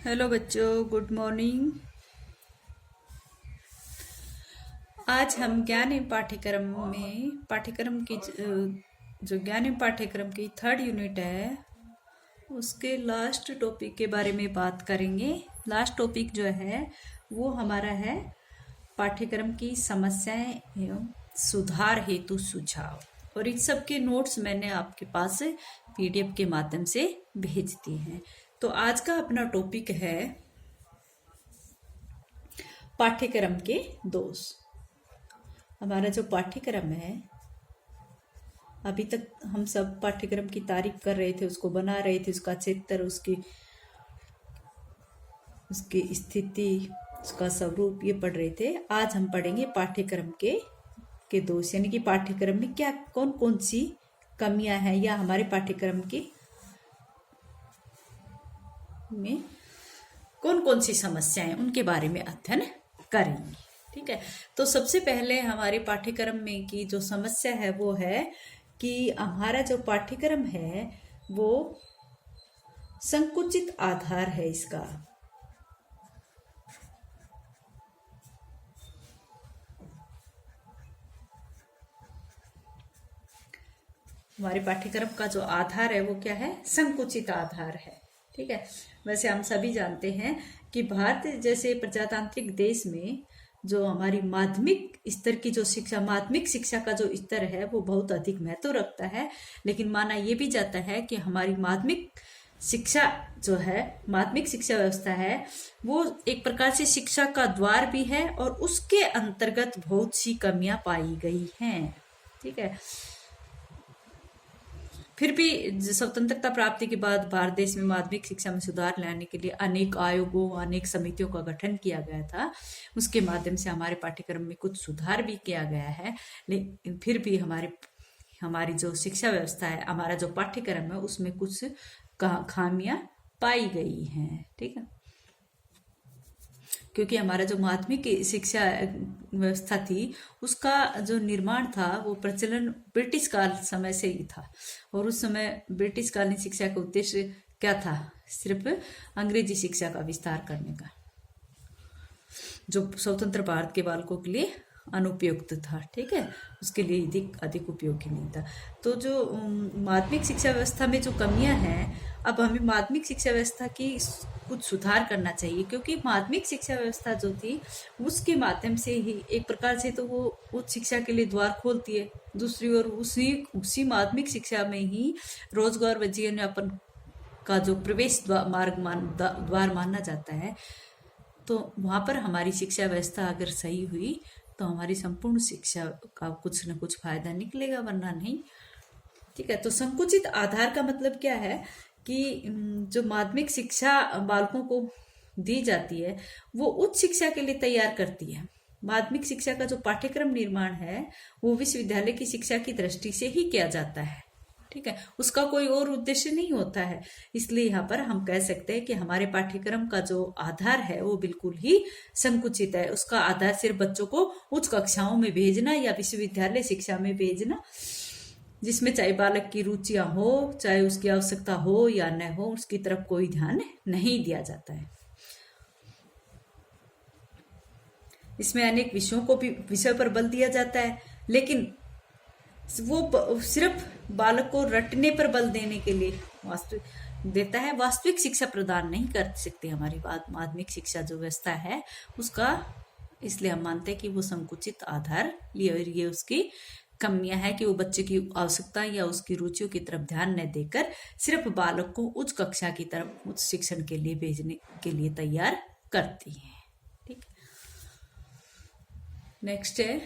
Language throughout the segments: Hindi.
हेलो बच्चों, गुड मॉर्निंग। आज हम ज्ञान एवं पाठ्यक्रम की जो ज्ञान एवं पाठ्यक्रम की थर्ड यूनिट है उसके लास्ट टॉपिक के बारे में बात करेंगे। लास्ट टॉपिक जो है वो हमारा है पाठ्यक्रम की समस्याएं एवं सुधार हेतु सुझाव। और इन सब के नोट्स मैंने आपके पास पीडीएफ के माध्यम से भेज दिए हैं। तो आज का अपना टॉपिक है पाठ्यक्रम के दोष। हमारा जो पाठ्यक्रम है, अभी तक हम सब पाठ्यक्रम की तारीफ कर रहे थे, उसको बना रहे थे, उसका चित्र, उसकी स्थिति, उसका स्वरूप ये पढ़ रहे थे। आज हम पढ़ेंगे पाठ्यक्रम के दोष, यानी कि पाठ्यक्रम में क्या कौन कौन सी कमियां हैं या हमारे पाठ्यक्रम की में कौन कौन सी समस्याएं, उनके बारे में अध्ययन करेंगे। ठीक है, तो सबसे पहले हमारे पाठ्यक्रम में की जो समस्या है वो है कि हमारा जो पाठ्यक्रम है वो संकुचित आधार है इसका। हमारे पाठ्यक्रम का जो आधार है वो क्या है? संकुचित आधार है। ठीक है, वैसे हम सभी जानते हैं कि भारत जैसे प्रजातांत्रिक देश में जो हमारी माध्यमिक स्तर की जो शिक्षा, माध्यमिक शिक्षा का जो स्तर है वो बहुत अधिक महत्व रखता है। लेकिन माना ये भी जाता है कि हमारी माध्यमिक शिक्षा जो है, माध्यमिक शिक्षा व्यवस्था है, वो एक प्रकार से शिक्षा का द्वार भी है और उसके अंतर्गत बहुत सी कमियां पाई गई हैं। ठीक है, फिर भी स्वतंत्रता प्राप्ति के बाद भारत देश में माध्यमिक शिक्षा में सुधार लाने के लिए अनेक आयोगों, अनेक समितियों का गठन किया गया था। उसके माध्यम से हमारे पाठ्यक्रम में कुछ सुधार भी किया गया है। लेकिन फिर भी हमारी जो शिक्षा व्यवस्था है, हमारा जो पाठ्यक्रम है, उसमें कुछ खामियां पाई गई हैं। ठीक है, क्योंकि हमारा जो माध्यमिक शिक्षा व्यवस्था थी उसका जो निर्माण था वो प्रचलन ब्रिटिश काल समय से ही था। और उस समय ब्रिटिश कालीन शिक्षा का उद्देश्य क्या था? सिर्फ अंग्रेजी शिक्षा का विस्तार करने का, जो स्वतंत्र भारत के बालकों के लिए अनुपयुक्त था। ठीक है, उसके लिए अधिक उपयोगी नहीं था। तो जो माध्यमिक शिक्षा व्यवस्था में जो कमियां हैं, अब हमें माध्यमिक शिक्षा व्यवस्था की कुछ सुधार करना चाहिए। क्योंकि माध्यमिक शिक्षा व्यवस्था जो थी उसके माध्यम से ही एक प्रकार से तो वो उच्च शिक्षा के लिए द्वार खोलती है, दूसरी ओर उसी माध्यमिक शिक्षा में ही रोजगार व जीवन यापन का जो प्रवेश द्वार माना जाता है। तो वहां पर हमारी शिक्षा व्यवस्था अगर सही हुई तो हमारी संपूर्ण शिक्षा का कुछ न कुछ फायदा निकलेगा, वरना नहीं। ठीक है, तो संकुचित आधार का मतलब क्या है कि जो माध्यमिक शिक्षा बालकों को दी जाती है वो उच्च शिक्षा के लिए तैयार करती है। माध्यमिक शिक्षा का जो पाठ्यक्रम निर्माण है वो विश्वविद्यालय की शिक्षा की दृष्टि से ही किया जाता है। ठीक है, उसका कोई और उद्देश्य नहीं होता है। इसलिए यहाँ पर हम कह सकते हैं कि हमारे पाठ्यक्रम का जो आधार है वो बिल्कुल ही संकुचित है। उसका आधार सिर्फ बच्चों को उच्च कक्षाओं में भेजना या विश्वविद्यालय शिक्षा में भेजना, जिसमें चाहे बालक की रुचियां हो, चाहे उसकी आवश्यकता हो या न हो, उसकी तरफ कोई ध्यान नहीं दिया जाता है। इसमें अनेक विषयों पर बल दिया जाता है, लेकिन वो सिर्फ बालक को रटने पर बल देने के लिए वास्तविक शिक्षा प्रदान नहीं कर सकती हमारी माध्यमिक शिक्षा जो व्यवस्था है उसका। इसलिए हम मानते हैं कि वो संकुचित आधार लिए, और ये उसकी कमियां है कि वो बच्चे की आवश्यकता या उसकी रुचियों की तरफ ध्यान न देकर सिर्फ बालक को उच्च कक्षा की तरफ उच्च शिक्षण के लिए भेजने के लिए तैयार करती है। ठीक, नेक्स्ट है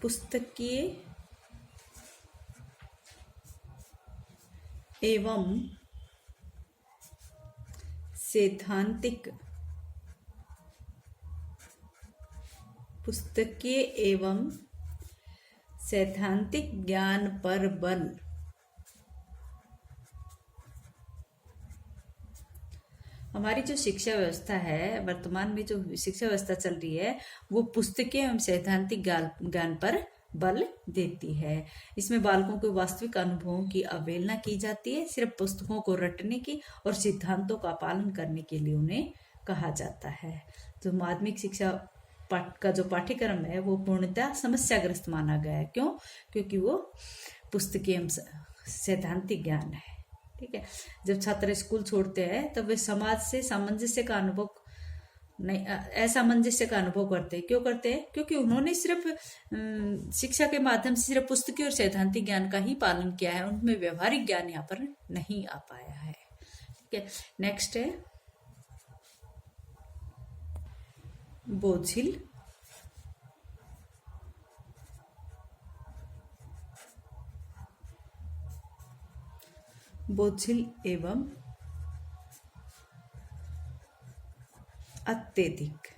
पुस्तकीय एवं सैद्धांतिक ज्ञान पर बल। हमारी जो शिक्षा व्यवस्था है, वर्तमान में जो शिक्षा व्यवस्था चल रही है वो पुस्तकीय एवं सैद्धांतिक ज्ञान पर बल देती है। इसमें बालकों के वास्तविक अनुभवों की अवहेलना की जाती है, सिर्फ पुस्तकों को रटने की और सिद्धांतों का पालन करने के लिए उन्हें कहा जाता है। तो माध्यमिक शिक्षा का जो पाठ्यक्रम है वो पूर्णतः समस्याग्रस्त माना गया है। क्यों? क्योंकि वो पुस्तकीय सैद्धांतिक ज्ञान है। ठीक है, जब छात्र स्कूल छोड़ते हैं तब वे समाज से सामंजस्य का अनुभव नहीं, असामंजस्य का अनुभव करते हैं। क्यों करते हैं? क्योंकि उन्होंने सिर्फ शिक्षा के माध्यम से सिर्फ पुस्तकीय और सैद्धांतिक ज्ञान का ही पालन किया है, उनमें व्यवहारिक ज्ञान यहाँ पर नहीं आ पाया है। ठीक है, नेक्स्ट है बोझिल एवं अत्यधिक।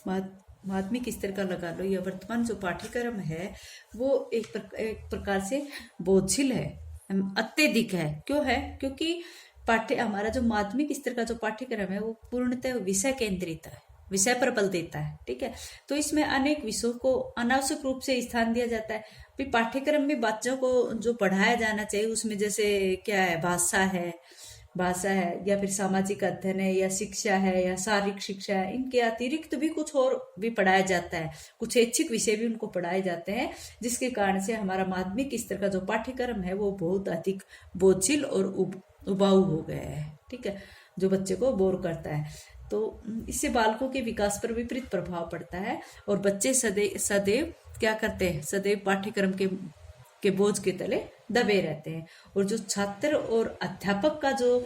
माध्यमिक स्तर का लगा लो, या वर्तमान जो पाठ्यक्रम है वो एक प्रकार से बोझिल है, अत्यधिक है। क्यों है? क्योंकि हमारा जो माध्यमिक स्तर का जो पाठ्यक्रम है वो पूर्णतः विषय केंद्रित है, विषय पर बल देता है। ठीक है, तो इसमें अनेक विषयों को अनावश्यक रूप से स्थान दिया जाता है। पाठ्यक्रम में बच्चों को जो पढ़ाया जाना चाहिए उसमें जैसे क्या है, भाषा है या फिर सामाजिक अध्ययन है या शिक्षा है या शारीरिक शिक्षा है, इनके अतिरिक्त भी कुछ और भी पढ़ाया जाता है, कुछ ऐच्छिक विषय भी उनको पढ़ाए जाते हैं, जिसके कारण से हमारा माध्यमिक स्तर का जो पाठ्यक्रम है वो बहुत अधिक बोझिल और उबाऊ हो गया है। ठीक है, जो बच्चे को बोर करता है, तो इससे बालकों के विकास पर विपरीत प्रभाव पड़ता है और बच्चे सदैव क्या करते हैं, सदैव पाठ्यक्रम के बोझ के तले दबे रहते हैं। और जो छात्र और अध्यापक का जो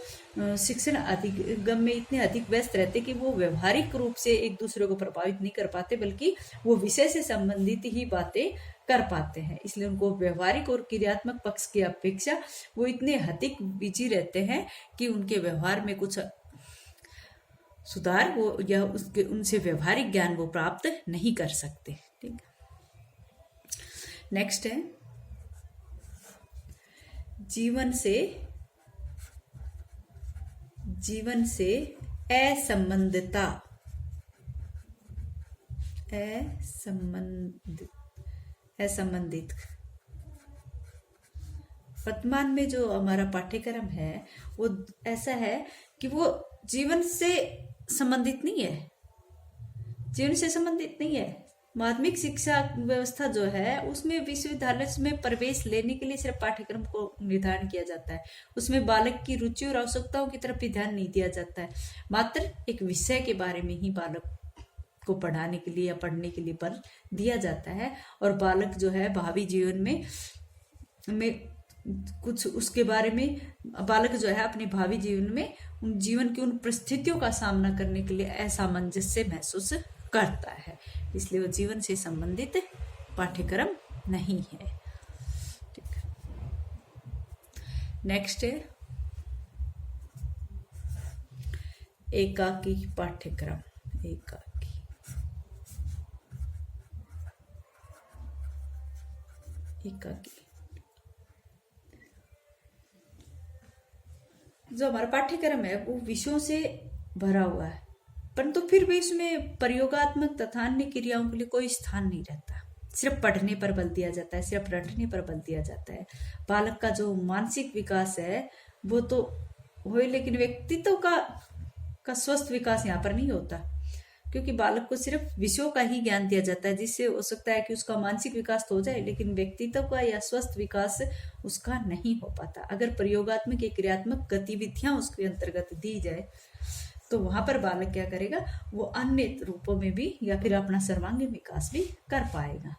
शिक्षण अधिगम में इतने अधिक व्यस्त रहते हैं कि वो व्यवहारिक रूप से एक दूसरे को प्रभावित नहीं कर पाते, बल्कि वो विषय से संबंधित ही बातें कर पाते हैं। इसलिए उनको व्यवहारिक और क्रियात्मक पक्ष की अपेक्षा वो इतने अधिक बिजी रहते हैं कि उनके व्यवहार में कुछ सुधार वो या उसके उनसे व्यवहारिक ज्ञान वो प्राप्त नहीं कर सकते। ठीक, नेक्स्ट है जीवन से असंबंधित। वर्तमान में जो हमारा पाठ्यक्रम है वो ऐसा है कि वो जीवन से संबंधित नहीं है। माध्यमिक शिक्षा व्यवस्था जो है उसमें विश्वविद्यालय में प्रवेश लेने के लिए सिर्फ पाठ्यक्रम को निर्धारण किया जाता है, उसमें बालक की रुचि और आवश्यकताओं की तरफ भी ध्यान नहीं दिया जाता है। मात्र एक विषय के बारे में ही बालक को पढ़ाने के लिए या पढ़ने के लिए बल दिया जाता है, और बालक जो है भावी जीवन में कुछ उसके बारे में बालक जो है अपने भावी जीवन में जीवन की उन परिस्थितियों का सामना करने के लिए असामंजस्य महसूस करता है, इसलिए वो जीवन से संबंधित पाठ्यक्रम नहीं है। ठीक, नेक्स्ट है एकाकी पाठ्यक्रम। एकाकी जो हमारा पाठ्यक्रम है वो विषयों से भरा हुआ है, परंतु फिर भी इसमें प्रयोगात्मक तथा अन्य क्रियाओं के लिए कोई स्थान नहीं रहता। सिर्फ पढ़ने पर बल दिया जाता है, सिर्फ रटने पर बल दिया जाता है। बालक का जो मानसिक विकास है वो तो हो, लेकिन व्यक्तित्व का स्वस्थ विकास यहाँ पर नहीं होता, क्योंकि बालक को सिर्फ विषयों का ही ज्ञान दिया जाता है, जिससे हो सकता है कि उसका मानसिक विकास तो हो जाए, लेकिन व्यक्तित्व का या स्वस्थ विकास उसका नहीं हो पाता। अगर प्रयोगात्मक या क्रियात्मक गतिविधियां उसके अंतर्गत दी जाए तो वहां पर बालक क्या करेगा, वो अन्य रूपों में भी या फिर अपना सर्वांगीण विकास भी कर पाएगा।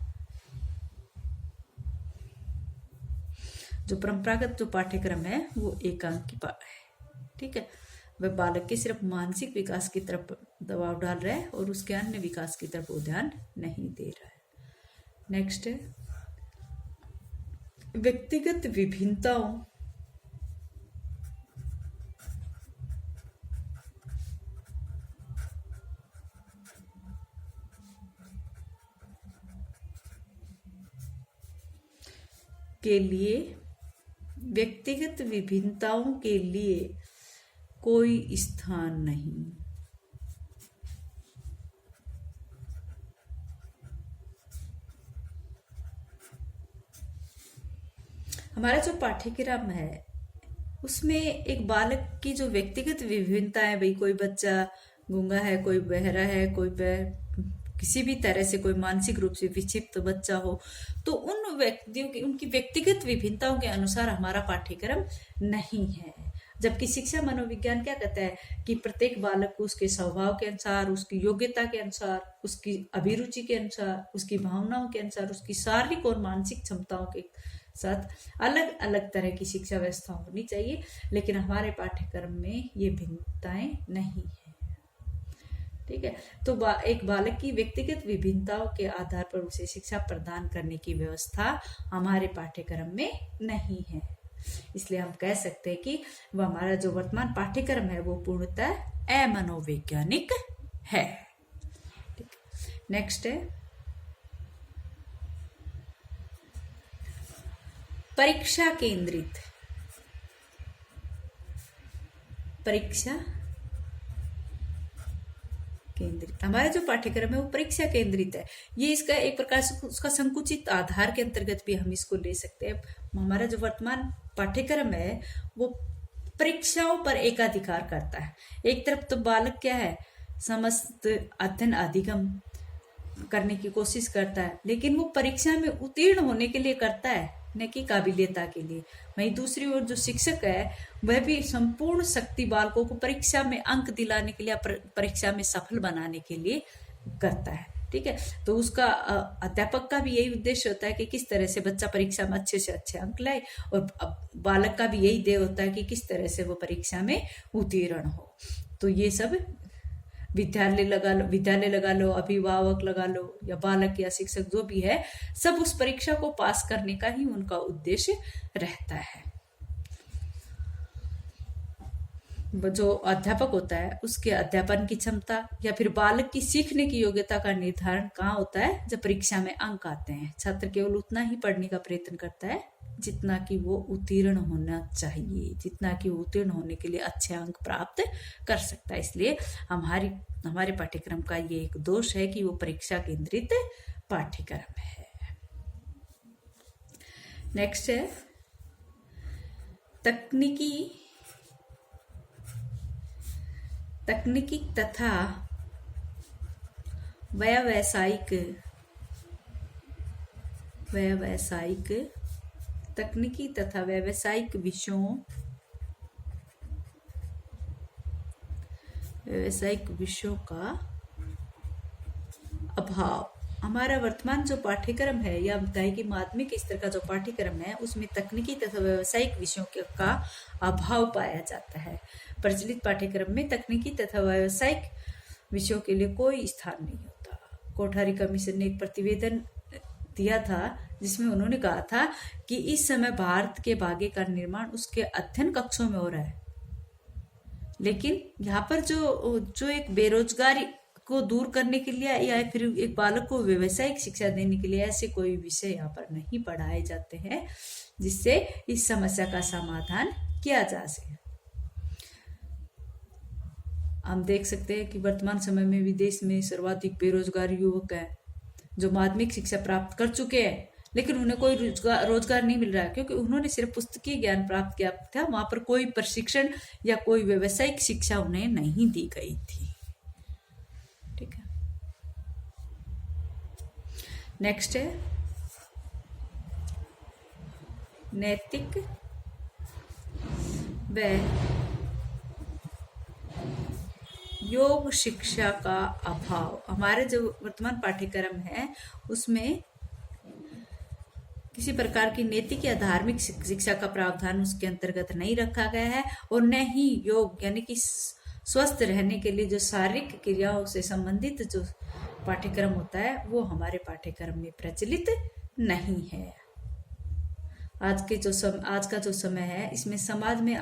जो परंपरागत जो पाठ्यक्रम है वो एकांकी है। ठीक है, वह बालक के सिर्फ मानसिक विकास की तरफ दबाव डाल रहा है और उसके अन्य विकास की तरफ वो ध्यान नहीं दे रहा है। नेक्स्ट है व्यक्तिगत विभिन्नताओं व्यक्तिगत विभिन्नताओं के लिए कोई स्थान नहीं। हमारा जो पाठ्यक्रम है उसमें एक बालक की जो व्यक्तिगत विभिन्नता है, भाई कोई बच्चा गूंगा है, कोई बहरा है, कोई किसी भी तरह से कोई मानसिक रूप से विक्षिप्त बच्चा हो, तो उन व्यक्तियों की उनकी व्यक्तिगत विभिन्नताओं के अनुसार हमारा पाठ्यक्रम नहीं है। जबकि शिक्षा मनोविज्ञान क्या कहता है कि प्रत्येक बालक को उसके स्वभाव के अनुसार, उसकी योग्यता के अनुसार, उसकी अभिरुचि के अनुसार, उसकी भावनाओं के अनुसार, उसकी शारीरिक और मानसिक क्षमताओं के साथ अलग अलग तरह की शिक्षा व्यवस्था होनी चाहिए। लेकिन हमारे पाठ्यक्रम में ये भिन्नताएं नहीं है। ठीक है, तो एक बालक की व्यक्तिगत विभिन्नताओं के आधार पर उसे शिक्षा प्रदान करने की व्यवस्था हमारे पाठ्यक्रम में नहीं है। इसलिए हम कह सकते हैं कि वह हमारा जो वर्तमान पाठ्यक्रम है वो पूर्णतः अमनोवैज्ञानिक है। नेक्स्ट है परीक्षा केंद्रित। परीक्षा केंद्रित हमारा जो पाठ्यक्रम है वो परीक्षा केंद्रित है। ये इसका एक प्रकार से उसका संकुचित आधार के अंतर्गत भी हम इसको ले सकते हैं। हमारा जो वर्तमान पाठ्यक्रम है वो परीक्षाओं पर एकाधिकार करता है। एक तरफ तो बालक क्या है, समस्त अध्ययन अधिगम करने की कोशिश करता है, लेकिन वो परीक्षा में उत्तीर्ण होने के लिए करता है, न कि काबिलियता के लिए। वहीं दूसरी ओर जो शिक्षक है वह भी संपूर्ण शक्ति बालकों को परीक्षा में अंक दिलाने के लिए, परीक्षा में सफल बनाने के लिए करता है। ठीक है, तो उसका अध्यापक का भी यही उद्देश्य होता है कि किस तरह से बच्चा परीक्षा में अच्छे से अच्छे अंक लाए, और बालक का भी यही ध्येय होता है कि किस तरह से वो परीक्षा में उत्तीर्ण हो। तो ये सब विद्यालय लगा लो, अभिभावक लगा लो, या बालक या शिक्षक जो भी है, सब उस परीक्षा को पास करने का ही उनका उद्देश्य रहता है। जो अध्यापक होता है उसके अध्यापन की क्षमता या फिर बालक की सीखने की योग्यता का निर्धारण कहाँ होता है, जब परीक्षा में अंक आते हैं। छात्र केवल उतना ही पढ़ने का प्रयत्न करता है जितना कि वो उत्तीर्ण होना चाहिए, जितना कि वो उत्तीर्ण होने के लिए अच्छे अंक प्राप्त कर सकता है। इसलिए हमारे पाठ्यक्रम का ये एक दोष है कि वो परीक्षा केंद्रित पाठ्यक्रम है। नेक्स्ट है तकनीकी तथा व्यावसायिक तकनीकी तथा व्यावसायिक विषयों का अभाव। हमारा वर्तमान जो पाठ्यक्रम है या बताइए कि माध्यमिक स्तर का जो पाठ्यक्रम है उसमें तकनीकी तथा व्यावसायिक विषयों का अभाव पाया जाता है। प्रचलित पाठ्यक्रम में तकनीकी तथा व्यावसायिक विषयों के लिए कोई स्थान नहीं होता। कोठारी कमीशन ने एक प्रतिवेदन दिया था जिसमें उन्होंने कहा था कि इस समय भारत के भाग्य का निर्माण उसके अध्ययन कक्षों में हो रहा है, लेकिन यहाँ पर जो एक बेरोजगारी को दूर करने के लिए या फिर एक बालक को व्यावसायिक शिक्षा देने के लिए ऐसे कोई विषय यहाँ पर नहीं पढ़ाए जाते हैं जिससे इस समस्या का समाधान किया जा सके। हम देख सकते हैं कि वर्तमान समय में विदेश में सर्वाधिक बेरोजगार युवक हैं जो माध्यमिक शिक्षा प्राप्त कर चुके हैं, लेकिन उन्हें कोई रोजगार नहीं मिल रहा है क्योंकि उन्होंने सिर्फ पुस्तकीय ज्ञान प्राप्त किया था। वहां पर कोई प्रशिक्षण या कोई व्यावसायिक शिक्षा उन्हें नहीं दी गई थी। ठीक है, नेक्स्ट है नैतिक व योग शिक्षा का अभाव। हमारे जो वर्तमान पाठ्यक्रम है उसमें किसी प्रकार की नैतिक या धार्मिक शिक्षा का प्रावधान उसके अंतर्गत नहीं रखा गया है, और न ही योग यानी कि स्वस्थ रहने के लिए जो शारीरिक क्रियाओं से संबंधित जो पाठ्यक्रम होता है वो हमारे पाठ्यक्रम में प्रचलित नहीं है। आज का जो समय है इसमें समाज में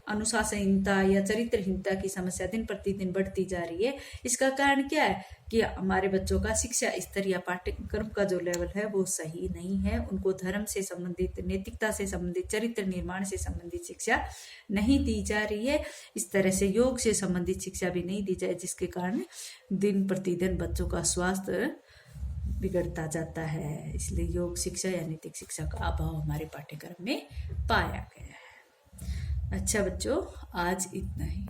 अनुशासनहीनता या चरित्रहीनता की समस्या दिन प्रतिदिन बढ़ती जा रही है। इसका कारण क्या है कि हमारे बच्चों का शिक्षा स्तर या पाठ्यक्रम का जो लेवल है वो सही नहीं है। उनको धर्म से संबंधित, नैतिकता से संबंधित, चरित्र निर्माण से संबंधित शिक्षा नहीं दी जा रही है। इस तरह से योग से संबंधित शिक्षा भी नहीं दी जाए, जिसके कारण दिन प्रतिदिन बच्चों का स्वास्थ्य बिगड़ता जाता है। इसलिए योग शिक्षा या नैतिक शिक्षा का अभाव हमारे पाठ्यक्रम में पाया गया है। अच्छा बच्चों, आज इतना ही।